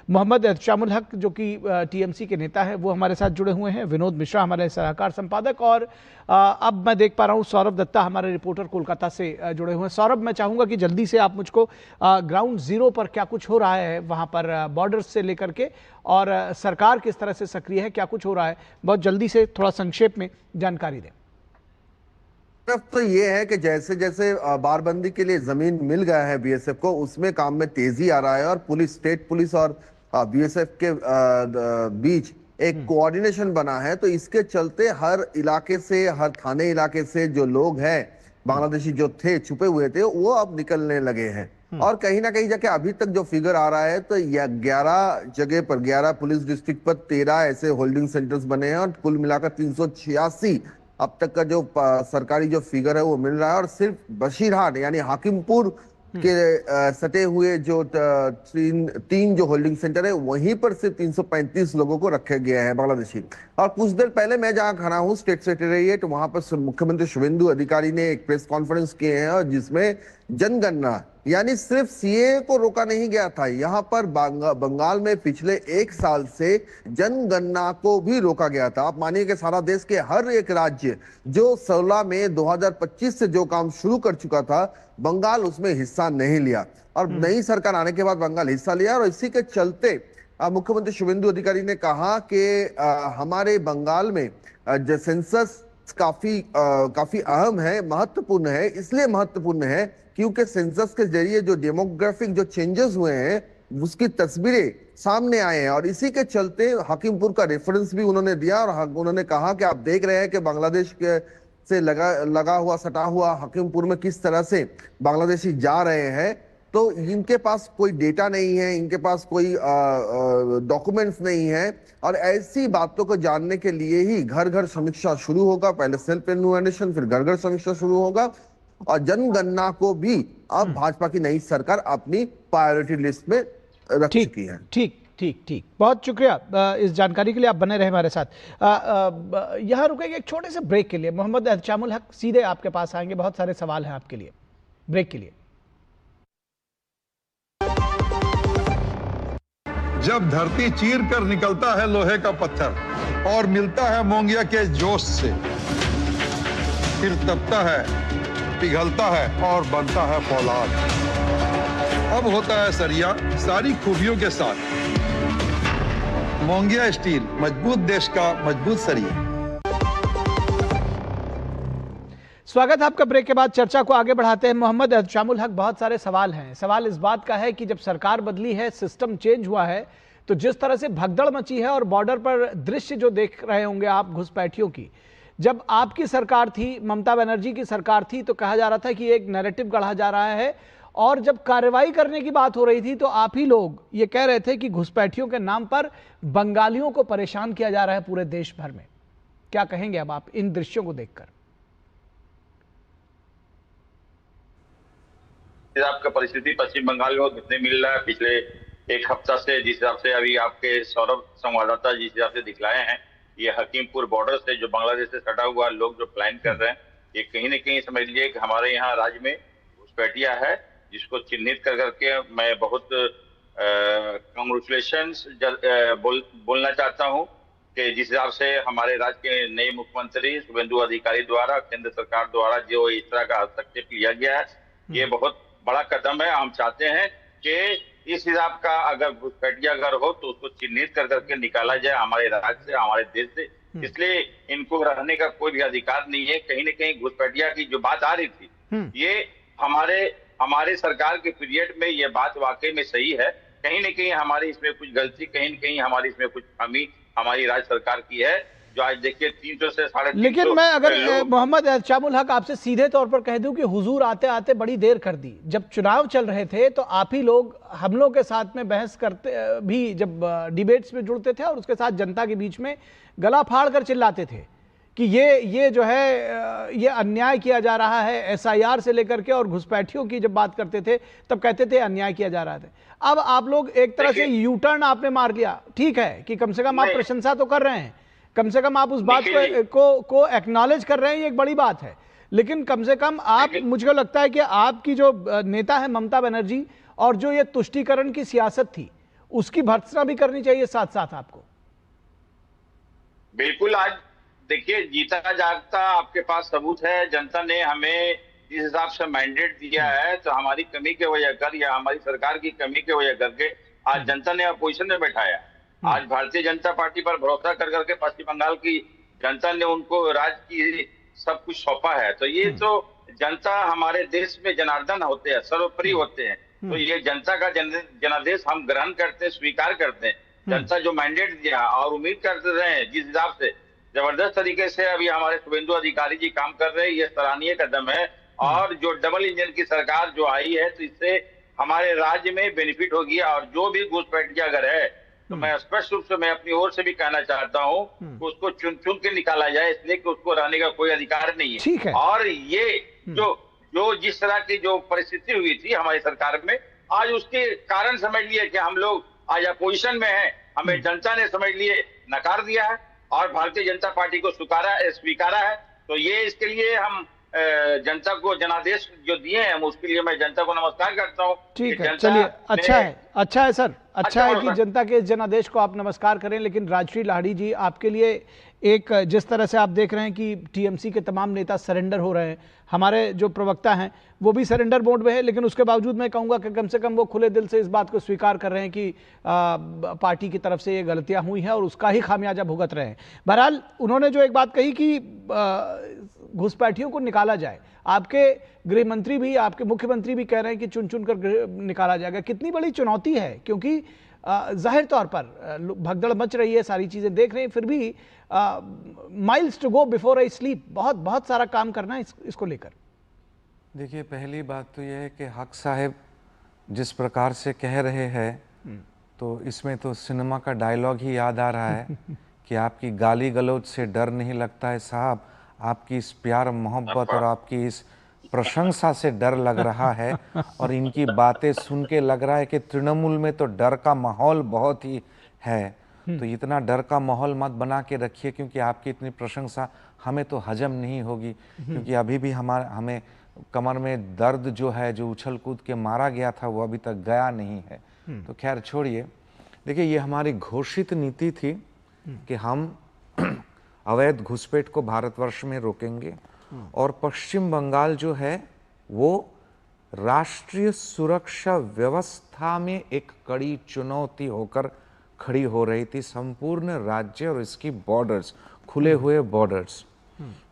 मोहम्मद एहतशामुल हक, जो कि टीएमसी के नेता हैं, वो हमारे साथ जुड़े हुए हैं। विनोद मिश्रा हमारे सलाहकार संपादक, और अब मैं देख पा रहा हूँ सौरभ दत्ता हमारे रिपोर्टर कोलकाता से जुड़े हुए हैं। सौरभ, मैं चाहूँगा कि जल्दी से आप मुझको ग्राउंड जीरो पर क्या कुछ हो रहा है वहाँ पर, बॉर्डर से लेकर के, और सरकार किस तरह से सक्रिय है, क्या कुछ हो रहा है, बहुत जल्दी से थोड़ा संक्षेप में जानकारी दें। तो ये है कि जैसे जैसे बारबंदी के लिए जमीन मिल गया है बीएसएफ को, उसमें काम में तेजी आ रहा है और पुलिस, स्टेट पुलिस और बीएसएफ के बीच एक कोऑर्डिनेशन बना है। तो इसके चलते हर इलाके से, हर थाने इलाके से जो लोग हैं बांग्लादेशी जो थे, छुपे हुए थे, वो अब निकलने लगे हैं। और कहीं ना कहीं जाके अभी तक जो फिगर आ रहा है, तो 11 जगह पर, 11 पुलिस डिस्ट्रिक्ट पर 13 ऐसे होल्डिंग सेंटर्स बने हैं और कुल मिलाकर 386 अब तक का जो सरकारी जो फिगर है वो मिल रहा है। और सिर्फ बशीरहाट यानी हाकिमपुर के सटे हुए जो तीन जो होल्डिंग सेंटर है, वहीं पर सिर्फ 335 लोगों को रखे गए हैं बांग्लादेशी। और कुछ देर पहले मैं जहां खड़ा हूं स्टेट सेक्रेटेरिएट, वहां पर मुख्यमंत्री शुभेंदु अधिकारी ने एक प्रेस कॉन्फ्रेंस किए हैं, और जिसमें जनगणना यानी सिर्फ सीए को रोका नहीं गया था, यहाँ पर बंगाल में पिछले 1 साल से जनगणना को भी रोका गया था। आप मानिए कि सारा देश के हर एक राज्य जो 16 मई 2025 से जो काम शुरू कर चुका था, बंगाल उसमें हिस्सा नहीं लिया। और नई सरकार आने के बाद बंगाल हिस्सा लिया, और इसी के चलते मुख्यमंत्री शुभेंदु अधिकारी ने कहा कि हमारे बंगाल में जो सेंसस काफी अहम है, महत्वपूर्ण है। इसलिए महत्वपूर्ण है क्योंकि सेंसस के जरिए जो डेमोग्राफिक जो चेंजेस हुए हैं उसकी तस्वीरें सामने आए हैं। और इसी के चलते हाकिमपुर का रेफरेंस भी उन्होंने दिया, और उन्होंने कहा कि आप देख रहे हैं कि बांग्लादेश के से लगा हुआ, सटा हुआ हाकिमपुर में किस तरह से बांग्लादेशी जा रहे हैं। तो इनके पास कोई डेटा नहीं है, इनके पास कोई डॉक्यूमेंट्स नहीं है, और ऐसी बातों को जानने के लिए ही घर घर समीक्षा शुरू होगा। पहले सेल्फ एनुमरेशन, फिर घर घर समीक्षा शुरू होगा। और जनगणना को भी अब भाजपा की नई सरकार अपनी प्रायोरिटी लिस्ट में रख चुकी है। ठीक, बहुत शुक्रिया इस जानकारी के लिए। आप बने रहे हमारे साथ। यहाँ रुकेंगे एक छोटे से ब्रेक के लिए। मोहम्मद एहतशामुल हक, सीधे आपके पास आएंगे, बहुत सारे सवाल हैं आपके लिए। ब्रेक के लिए। जब धरती चीर कर निकलता है लोहे का पत्थर और मिलता है मोंगिया के जोश से, फिर तपता है पिघलता है और बनता है फौलाद। अब होता है सरिया सारी खूबियों के साथ। मोंगिया स्टील, मजबूत देश का मजबूत सरिया। स्वागत है आपका। ब्रेक के बाद चर्चा को आगे बढ़ाते हैं। मोहम्मद एहतशामुल हक, बहुत सारे सवाल हैं। सवाल इस बात का है कि जब सरकार बदली है, सिस्टम चेंज हुआ है, तो जिस तरह से भगदड़ मची है और बॉर्डर पर दृश्य जो देख रहे होंगे आप घुसपैठियों की, जब आपकी सरकार थी, ममता बनर्जी की सरकार थी, तो कहा जा रहा था कि एक नैरेटिव गढ़ा जा रहा है, और जब कार्रवाई करने की बात हो रही थी तो आप ही लोग ये कह रहे थे कि घुसपैठियों के नाम पर बंगालियों को परेशान किया जा रहा है पूरे देश भर में। क्या कहेंगे अब आप इन दृश्यों को देखकर? आपका परिस्थिति पश्चिम बंगाल में कितने मिल रहा है पिछले एक हफ्ता से, जिस हिसाब से अभी आपके सौरभ संवाददाता जिस हिसाब से दिखलाए हैं, ये हकीमपुर बॉर्डर से जो बांग्लादेश से सटा हुआ लोग जो प्लान कर रहे हैं, ये कहीं न कहीं समझ लीजिए कि हमारे यहाँ राज्य में घुसपैठिया है, जिसको चिन्हित कर करके मैं बहुत कांग्रेचुलेशन बोलना चाहता हूँ कि जिस हिसाब से हमारे राज्य के नए मुख्यमंत्री शुभेंदु अधिकारी द्वारा, केंद्र सरकार द्वारा जो इस तरह का हस्तक्षेप लिया गया है, ये बहुत बड़ा कदम है। हम चाहते हैं कि इस हिसाब का अगर घुसपैठिया अगर हो तो उसको चिन्हित कर करके निकाला जाए हमारे राज्य से, हमारे देश से। इसलिए इनको रहने का कोई भी अधिकार नहीं है। कहीं न कहीं घुसपैठिया की जो बात आ रही थी, ये हमारे सरकार के पीरियड में ये बात वाकई में सही है। कहीं न कहीं हमारी इसमें कुछ गलती, कहीं न कहीं हमारी इसमें कुछ कमी हमारी राज्य सरकार की है, जो आज देखिए 300 से 350। लेकिन मैं अगर मोहम्मद एहतशामुल हक आपसे सीधे तौर पर कह दूं कि हुजूर आते आते बड़ी देर कर दी। जब चुनाव चल रहे थे तो आप ही लोग हम लोग के साथ में बहस करते भी, जब डिबेट्स में जुड़ते थे और उसके साथ जनता के बीच में गला फाड़ कर चिल्लाते थे कि ये जो है ये अन्याय किया जा रहा है। SIR से लेकर के और घुसपैठियों की जब बात करते थे तब कहते थे अन्याय किया जा रहा था। अब आप लोग एक तरह से यू टर्न आपने मार लिया। ठीक है कि कम से कम आप प्रशंसा तो कर रहे हैं, कम से कम आप उस बात को एक्नॉलेज कर रहे हैं, ये एक बड़ी बात है। लेकिन कम से कम आप, मुझे लगता है कि आपकी जो नेता है ममता बनर्जी, और जो ये तुष्टीकरण की सियासत थी, उसकी भर्त्सना भी करनी चाहिए साथ साथ आपको। बिल्कुल। आज देखिए, जीता जागता आपके पास सबूत है। जनता ने हमें जिस हिसाब से मैंडेट दिया है, तो हमारी कमी के वजह कर या हमारी सरकार की कमी के वजह करके आज जनता ने अपोजिशन में बैठाया। आज भारतीय जनता पार्टी पर भरोसा कर करके पश्चिम बंगाल की जनता ने उनको राज्य की सब कुछ सौंपा है। तो ये तो जनता हमारे देश में जनार्दन होते हैं, सर्वोपरि होते हैं। तो ये जनता का जनादेश हम ग्रहण करते हैं, स्वीकार करते हैं। जनता जो मैंडेट दिया और उम्मीद करते रहे, जिस हिसाब से जबरदस्त तरीके से अभी हमारे शुभेंदु अधिकारी जी काम कर रहे हैं, ये सराहनीय कदम है। और जो डबल इंजन की सरकार जो आई है, तो इससे हमारे राज्य में बेनिफिट होगी। और जो भी घुसपैठिया अगर है, तो मैं स्पष्ट रूप से मैं अपनी ओर से भी कहना चाहता हूं कि उसको चुन चुन के निकाला जाए, इसलिए कि उसको रहने का कोई अधिकार नहीं है। ठीक है। और ये जो जिस तरह की जो परिस्थिति हुई थी हमारी सरकार में, आज उसके कारण समझ लिए कि हम लोग आज अपोजिशन में हैं। हमें जनता ने समझ लिए नकार दिया है और भारतीय जनता पार्टी को स्वीकारा है। तो ये इसके लिए हम जनता को जनादेश जो दिए हैं, हम उसके लिए मैं जनता को नमस्कार करता हूँ। ठीक है, चलिए, अच्छा है सर, अच्छा है कि जनता के जनादेश को आप नमस्कार करें। लेकिन राजश्री लाहिड़ी जी, आपके लिए एक, जिस तरह से आप देख रहे हैं कि TMC के तमाम नेता सरेंडर हो रहे हैं, हमारे जो प्रवक्ता हैं वो भी सरेंडर मोड में है, लेकिन उसके बावजूद मैं कहूँगा कि कम से कम वो खुले दिल से इस बात को स्वीकार कर रहे हैं कि पार्टी की तरफ से ये गलतियाँ हुई हैं और उसका ही खामियाजा भुगत रहे हैं। बहरहाल, उन्होंने जो एक बात कही कि घुसपैठियों को निकाला जाए, आपके गृह मंत्री भी, आपके मुख्यमंत्री भी कह रहे हैं कि चुन चुन कर निकाला जाएगा। कितनी बड़ी चुनौती है, क्योंकि जाहिर तौर पर भगदड़ मच रही है, सारी चीज़ें देख रहे हैं, फिर भी miles to go before I sleep, बहुत सारा काम करना है इसको लेकर। देखिए, पहली बात तो यह है कि हक साहब जिस प्रकार से कह रहे हैं, तो इसमें तो सिनेमा का डायलॉग ही याद आ रहा है कि आपकी गाली गलौज से डर नहीं लगता है साहब, आपकी इस प्यार मोहब्बत और आपकी इस प्रशंसा से डर लग रहा है। और इनकी बातें सुन के लग रहा है कि तृणमूल में तो डर का माहौल बहुत ही है। तो इतना डर का माहौल मत बना के रखिए, क्योंकि आपकी इतनी प्रशंसा हमें तो हजम नहीं होगी। क्योंकि अभी भी हमें कमर में दर्द जो है, जो उछल कूद के मारा गया था, वो अभी तक गया नहीं है। तो खैर छोड़िए। देखिए, ये हमारी घोषित नीति थी कि हम अवैध घुसपैठ को भारतवर्ष में रोकेंगे। और पश्चिम बंगाल जो है वो राष्ट्रीय सुरक्षा व्यवस्था में एक कड़ी चुनौती होकर खड़ी हो रही थी, संपूर्ण राज्य और इसकी बॉर्डर्स, खुले हुए बॉर्डर्स,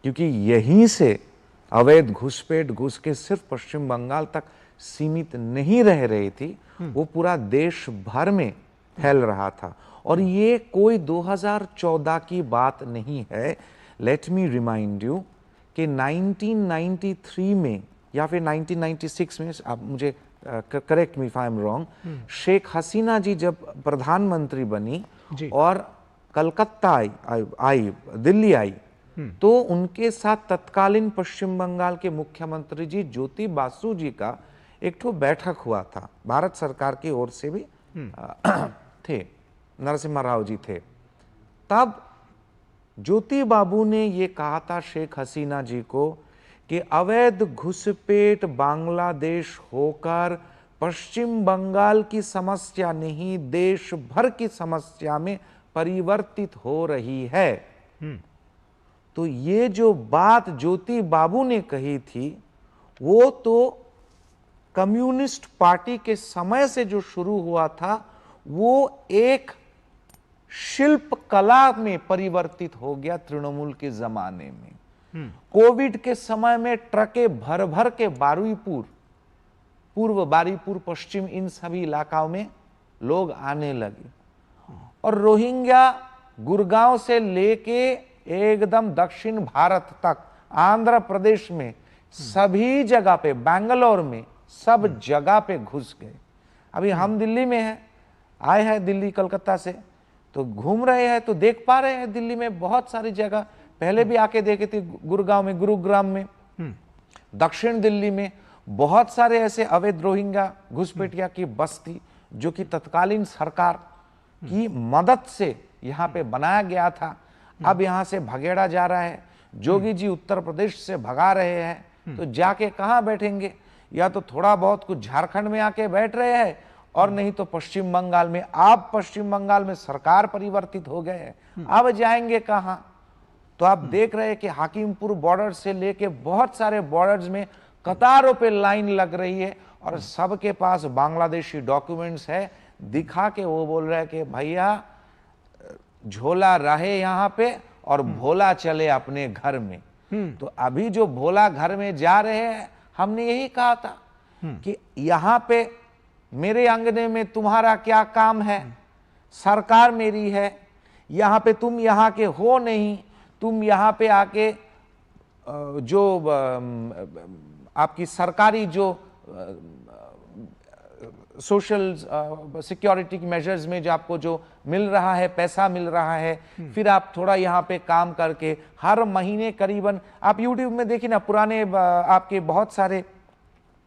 क्योंकि यहीं से अवैध घुसपैठ घुस के सिर्फ पश्चिम बंगाल तक सीमित नहीं रह रही थी, वो पूरा देश भर में फैल रहा था। और ये कोई 2014 की बात नहीं है। लेट मी रिमाइंड यू कि 1993 में या फिर 1996 में, आप मुझे correct me if I am wrong, Sheikh Hasina ji जब प्रधानमंत्री बनी और कलकत्ता आई दिल्ली आई, तो उनके साथ तत्कालीन पश्चिम बंगाल के मुख्यमंत्री जी ज्योति बासु जी का एक ठो बैठक हुआ था, भारत सरकार की ओर से भी थे, नरसिम्हा राव जी थे। तब ज्योति बाबू ने ये कहा था शेख हसीना जी को कि अवैध घुसपैठ बांग्लादेश होकर पश्चिम बंगाल की समस्या नहीं, देश भर की समस्या में परिवर्तित हो रही है। तो ये जो बात ज्योति बाबू ने कही थी, वो तो कम्युनिस्ट पार्टी के समय से जो शुरू हुआ था, वो एक शिल्प कला में परिवर्तित हो गया तृणमूल के जमाने में। कोविड के समय में ट्रके भर भर के बारुईपुर, पूर्व बारुईपुर, पश्चिम, इन सभी इलाकाओं में लोग आने लगे और रोहिंग्या गुड़गांव से लेके एकदम दक्षिण भारत तक, आंध्र प्रदेश में सभी जगह पे, बैंगलोर में सब जगह पे घुस गए। अभी हम दिल्ली में हैं, आए हैं दिल्ली कलकत्ता से, तो घूम रहे हैं तो देख पा रहे हैं दिल्ली में बहुत सारी जगह, पहले भी आके देखे थे, गुड़गांव में, गुरुग्राम में, दक्षिण दिल्ली में बहुत सारे ऐसे अवैध रोहिंग्या घुसपैठिया की बस्ती जो कि तत्कालीन सरकार की मदद से यहाँ पे बनाया गया था, अब यहाँ से भगेड़ा जा रहा है। जोगी जी उत्तर प्रदेश से भगा रहे हैं, तो जाके कहाँ बैठेंगे? या तो थोड़ा बहुत कुछ झारखंड में आके बैठ रहे हैं और नहीं तो पश्चिम बंगाल में। आप पश्चिम बंगाल में सरकार परिवर्तित हो गए हैं, अब जाएंगे कहाँ? तो आप देख रहे हैं कि हाकिमपुर बॉर्डर से लेके बहुत सारे बॉर्डर्स में कतारों पे लाइन लग रही है और सबके पास बांग्लादेशी डॉक्यूमेंट्स है, दिखा के वो बोल रहे हैं कि भैया झोला रहे यहाँ पे और भोला चले अपने घर में। तो अभी जो भोला घर में जा रहे हैं, हमने यही कहा था कि यहाँ पे मेरे आंगने में तुम्हारा क्या काम है, सरकार मेरी है, यहाँ पे तुम यहाँ के हो नहीं, तुम यहाँ पे आके जो आपकी सरकारी जो सोशल सिक्योरिटी की मेजर्स में जो आपको जो मिल रहा है, पैसा मिल रहा है, फिर आप थोड़ा यहाँ पे काम करके हर महीने करीबन, आप YouTube में देखिए ना, पुराने आपके बहुत सारे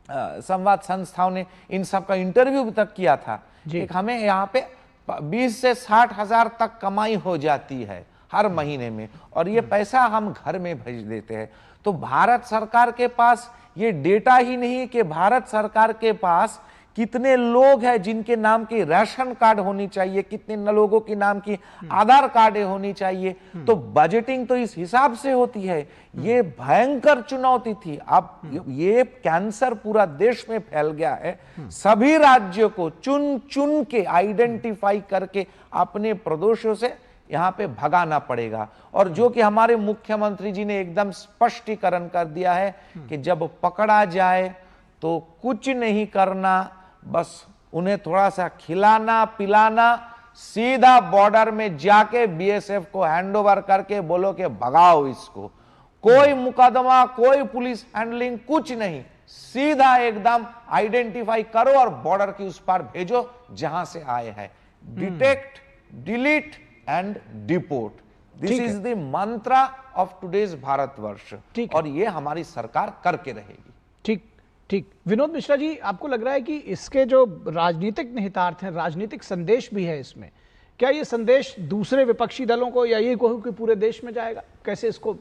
संवाद संस्थाओं ने इन सब का इंटरव्यू तक किया था कि हमें यहाँ पे 20 से 60 हजार तक कमाई हो जाती है हर महीने में, और ये पैसा हम घर में भेज देते हैं। तो भारत सरकार के पास ये डेटा ही नहीं कि भारत सरकार के पास कितने लोग हैं जिनके नाम की राशन कार्ड होनी चाहिए, कितने लोगों के नाम की आधार कार्ड होनी चाहिए। तो बजटिंग तो इस हिसाब से होती है। ये भयंकर चुनौती थी। अब ये कैंसर पूरा देश में फैल गया है। सभी राज्यों को चुन चुन के आइडेंटिफाई करके अपने प्रदेशों से यहाँ पे भगाना पड़ेगा। और जो कि हमारे मुख्यमंत्री जी ने एकदम स्पष्टीकरण कर दिया है कि जब पकड़ा जाए तो कुछ नहीं करना, बस उन्हें थोड़ा सा खिलाना पिलाना, सीधा बॉर्डर में जाके बीएसएफ को हैंडओवर करके बोलो कि भगाओ इसको। कोई मुकदमा, कोई पुलिस हैंडलिंग, कुछ नहीं, सीधा एकदम आइडेंटिफाई करो और बॉर्डर की उस पार भेजो जहां से आए हैं। Detect, delete and deport, this is the मंत्र ऑफ टुडेज भारतवर्ष, और ये हमारी सरकार करके रहेगी। ठीक ठीक। विनोद मिश्रा जी, आपको लग रहा है कि इसके जो राजनीतिक निहितार्थ हैं, राजनीतिक संदेश भी है इसमें, क्या ये संदेश दूसरे विपक्षी दलों को, या ये कहूं कि पूरे देश में जाएगा? कैसे इसको,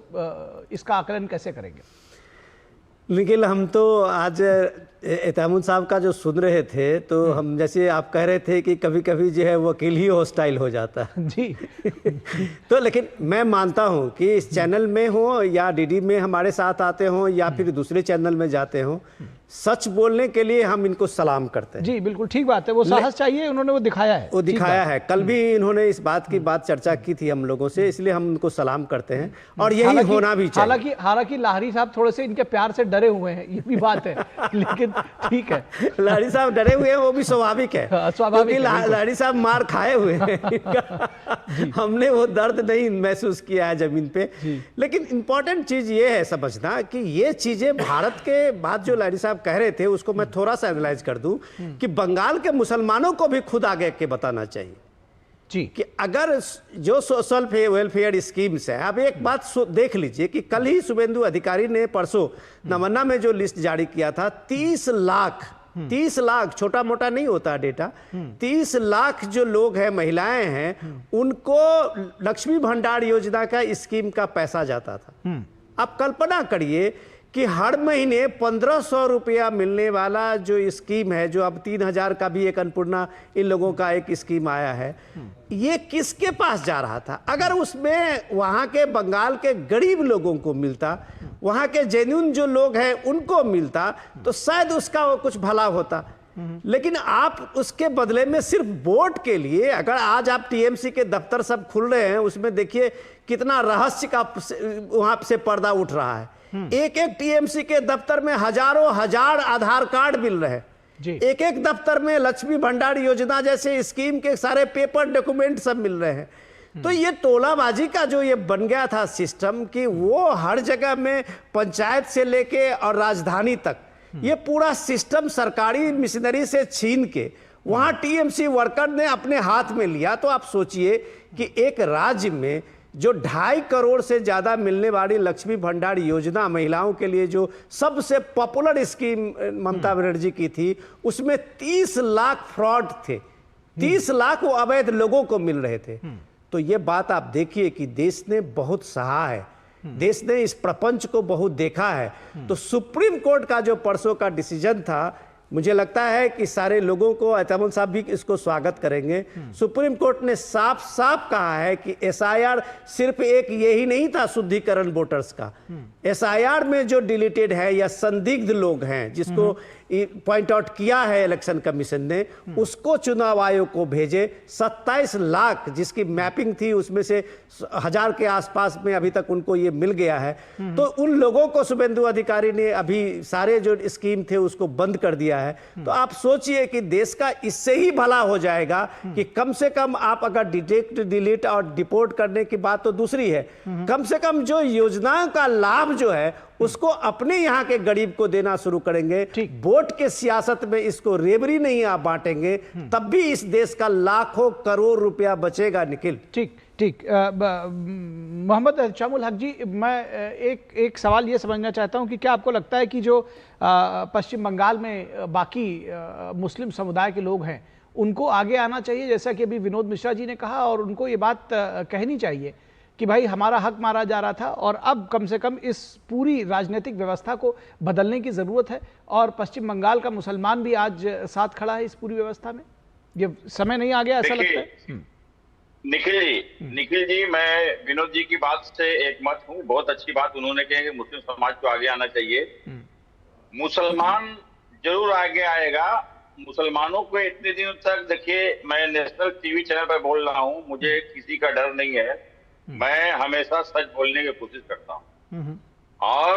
इसका आकलन कैसे करेंगे? निखिल, हम तो आज एहतामुल साहब का जो सुन रहे थे तो हम, जैसे आप कह रहे थे कि कभी कभी जो है वकील ही हॉस्टाइल हो जाता है जी। तो लेकिन मैं मानता हूं कि इस चैनल में हो या डीडी में हमारे साथ आते हो या फिर दूसरे चैनल में जाते हो, सच बोलने के लिए हम इनको सलाम करते हैं। जी बिल्कुल ठीक बात है, वो साहस चाहिए, उन्होंने वो दिखाया है। वो दिखाया है। कल भी इन्होंने इस बात की चर्चा की थी हम लोगों से, इसलिए हम उनको सलाम करते हैं और यही होना भी चाहिए। हालांकि लाहरी साहब थोड़े से इनके प्यार से डरे हुए हैं, ये भी बात है, लेकिन ठीक है। लाहरी साहब डरे हुए हैं, वो भी स्वाभाविक है, स्वाभाविक है। लाहरी साहब मार खाए हुए हैं हमने वो दर्द नहीं महसूस किया है जमीन पे। लेकिन इंपॉर्टेंट चीज ये है समझना कि ये चीजें भारत के बाद जो लाहरी साहब कह रहे थे उसको मैं थोड़ा सा एनालाइज कर दूं कि बंगाल के मुसलमानों को भी खुद आगे के बताना चाहिए जी कि अगर जो सोशल वेलफेयर स्कीम्स है, अब एक बात देख लीजिए कि कल ही शुभेंदु अधिकारी ने परसों नमन्ना में जो लिस्ट जारी किया था, 30 लाख छोटा मोटा नहीं होता डेटा, 30 लाख जो लोग हैं, महिलाएं हैं, उनको लक्ष्मी भंडार योजना का स्कीम का पैसा जाता था। आप कल्पना करिए कि हर महीने 1500 रुपया मिलने वाला जो स्कीम है, जो अब 3000 का भी एक अन्नपूर्णा इन लोगों का एक स्कीम आया है, ये किसके पास जा रहा था? अगर उसमें वहाँ के बंगाल के गरीब लोगों को मिलता, वहाँ के जेन्युइन जो लोग हैं उनको मिलता, तो शायद उसका वो कुछ भला होता। लेकिन आप उसके बदले में सिर्फ वोट के लिए, अगर आज आप टीएमसी के दफ्तर सब खुल रहे हैं, उसमें देखिए कितना रहस्य का वहाँ से पर्दा उठ रहा है। एक टीएमसी के दफ्तर में हजारों हजार आधार कार्ड मिल रहे हैं, एक दफ्तर में लक्ष्मी भंडार योजना जैसे स्कीम के सारे पेपर डॉक्यूमेंट सब मिल रहे हैं। तो ये टोलाबाजी का जो ये बन गया था सिस्टम कि वो हर जगह में पंचायत से लेके और राजधानी तक ये पूरा सिस्टम सरकारी मिशनरी से छीन के वहां टीएमसी वर्कर ने अपने हाथ में लिया। तो आप सोचिए कि एक राज्य में जो 2.5 करोड़ से ज्यादा मिलने वाली लक्ष्मी भंडार योजना महिलाओं के लिए जो सबसे पॉपुलर स्कीम ममता बनर्जी की थी, उसमें 30 लाख फ्रॉड थे, 30 लाख वो अवैध लोगों को मिल रहे थे। तो ये बात आप देखिए कि देश ने बहुत सहा है, देश ने इस प्रपंच को बहुत देखा है। तो सुप्रीम कोर्ट का जो परसों का डिसीजन था, मुझे लगता है कि सारे लोगों को, एहतामुल साहब भी इसको स्वागत करेंगे। सुप्रीम कोर्ट ने साफ साफ कहा है कि एसआईआर सिर्फ एक यही नहीं था शुद्धिकरण वोटर्स का, एसआईआर में जो डिलीटेड है या संदिग्ध लोग हैं, जिसको पॉइंट आउट किया है इलेक्शन कमीशन ने, उसको चुनाव आयोग को भेजे। 27 लाख जिसकी मैपिंग थी, उसमें से 1000 के आसपास में अभी तक उनको ये मिल गया है। तो उन लोगों को शुभेंदु अधिकारी ने अभी सारे जो स्कीम थे उसको बंद कर दिया है। तो आप सोचिए कि देश का इससे ही भला हो जाएगा कि कम से कम आप अगर डिटेक्ट, डिलीट और डिपोर्ट करने की बात तो दूसरी है, कम से कम जो योजनाओं का लाभ जो है उसको अपने यहाँ के गरीब को देना शुरू करेंगे। वोट के सियासत में इसको रेबरी नहीं आप बांटेंगे, तब भी इस देश का लाखों करोड़ रुपया बचेगा। निखिल ठीक मोहम्मद शामुल हक जी, मैं एक सवाल ये समझना चाहता हूँ कि क्या आपको लगता है कि जो पश्चिम बंगाल में बाकी मुस्लिम समुदाय के लोग हैं उनको आगे आना चाहिए, जैसा कि अभी विनोद मिश्रा जी ने कहा, और उनको ये बात कहनी चाहिए कि भाई हमारा हक मारा जा रहा था और अब कम से कम इस पूरी राजनीतिक व्यवस्था को बदलने की ज़रूरत है, और पश्चिम बंगाल का मुसलमान भी आज साथ खड़ा है इस पूरी व्यवस्था में? ये समय नहीं आ गया, ऐसा लगता है? निखिल जी, मैं विनोद जी की बात से एक मत हूँ। बहुत अच्छी बात उन्होंने कही कि मुस्लिम समाज को आगे आना चाहिए। मुसलमान जरूर आगे आएगा। मुसलमानों को इतने दिनों तक, देखिए, मैं नेशनल टीवी चैनल पर बोल रहा हूँ, मुझे किसी का डर नहीं है, मैं हमेशा सच बोलने की कोशिश करता हूँ। और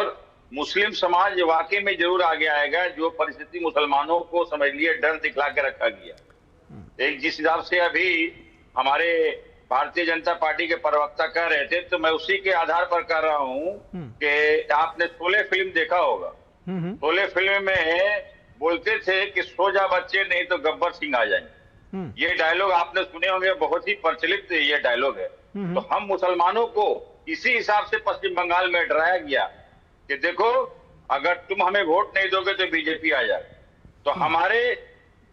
मुस्लिम समाज वाकई में जरूर आगे आएगा। जो परिस्थिति मुसलमानों को समझ लिए डर दिखला के रखा गया, एक जिस हिसाब से अभी हमारे भारतीय जनता पार्टी के प्रवक्ता कह रहे थे, तो मैं उसी के आधार पर कह रहा हूँ कि आपने शोले फिल्म देखा होगा। शोले फिल्म में बोलते थे कि सो जा बच्चे नहीं तो गब्बर सिंह आ जाएंगे। ये डायलॉग आपने सुने होंगे, बहुत ही प्रचलित ये डायलॉग है। तो हम मुसलमानों को इसी हिसाब से पश्चिम बंगाल में डराया गया कि देखो, अगर तुम हमें वोट नहीं दोगे तो बीजेपी आ जाए। तो हमारे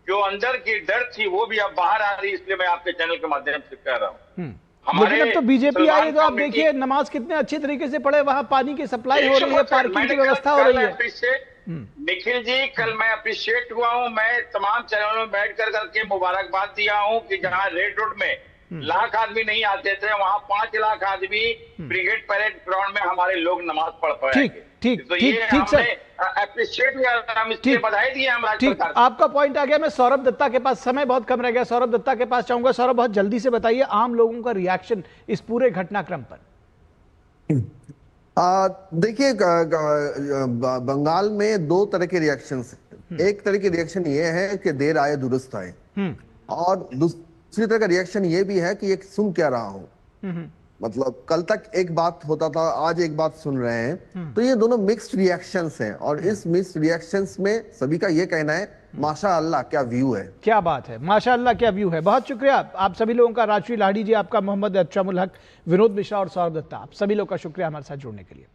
जो अंदर की डर थी वो भी अब बाहर आ रही, इसलिए मैं आपके चैनल के माध्यम से कह रहा हूँ लेकिन अब तो बीजेपी आई है, तो आप देखिए नमाज कितने अच्छे तरीके से पढ़े, वहां पानी की सप्लाई हो रही है, पार्किंग की व्यवस्था हो रही है। निखिल जी, कल मैं अप्रिशिएट हुआ हूं, मैं तमाम चैनलों में बैठ कर करके मुबारकबाद दिया हूं कि जहां रेड रोड में लाख आदमी नहीं आते थे, वहां 5 लाख आदमी ब्रिगेड परेड ग्राउंड में हमारे लोग नमाज पढ़ पाएंगे। ठीक तो ठीक ये ठीक सर, अप्रिशिएट किया, हम इसके बधाई दिए हम राज्य ठीक, सरकार। आपका पॉइंट आ गया। मैं सौरभ दत्ता के पास, समय बहुत कम रह गया, सौरभ दत्ता के पास चाहूंगा। सौरभ, बहुत जल्दी से बताइए आम लोगों का रिएक्शन इस पूरे घटनाक्रम पर। देखिए, बंगाल में 2 तरह के रिएक्शंस हैं। एक तरह के रिएक्शन ये है कि देर आए दुरुस्त आए, और दूसरी तरह का रिएक्शन ये भी है कि ये सुन क्या रहा हूं। मतलब कल तक एक बात होता था, आज एक बात सुन रहे हैं, तो ये दोनों मिक्स्ड रिएक्शंस हैं। और इस मिक्स्ड रिएक्शंस में सभी का ये कहना है माशाअल्लाह क्या व्यू है, क्या बात है, माशाअल्लाह क्या व्यू है। बहुत शुक्रिया आप सभी लोगों का, राजश्री लाहिड़ी जी, आपका, मोहम्मद अचमुल हक, विनोद मिश्रा और सौरभ दत्ता, आप सभी लोगों का शुक्रिया हमारे साथ जुड़ने के लिए।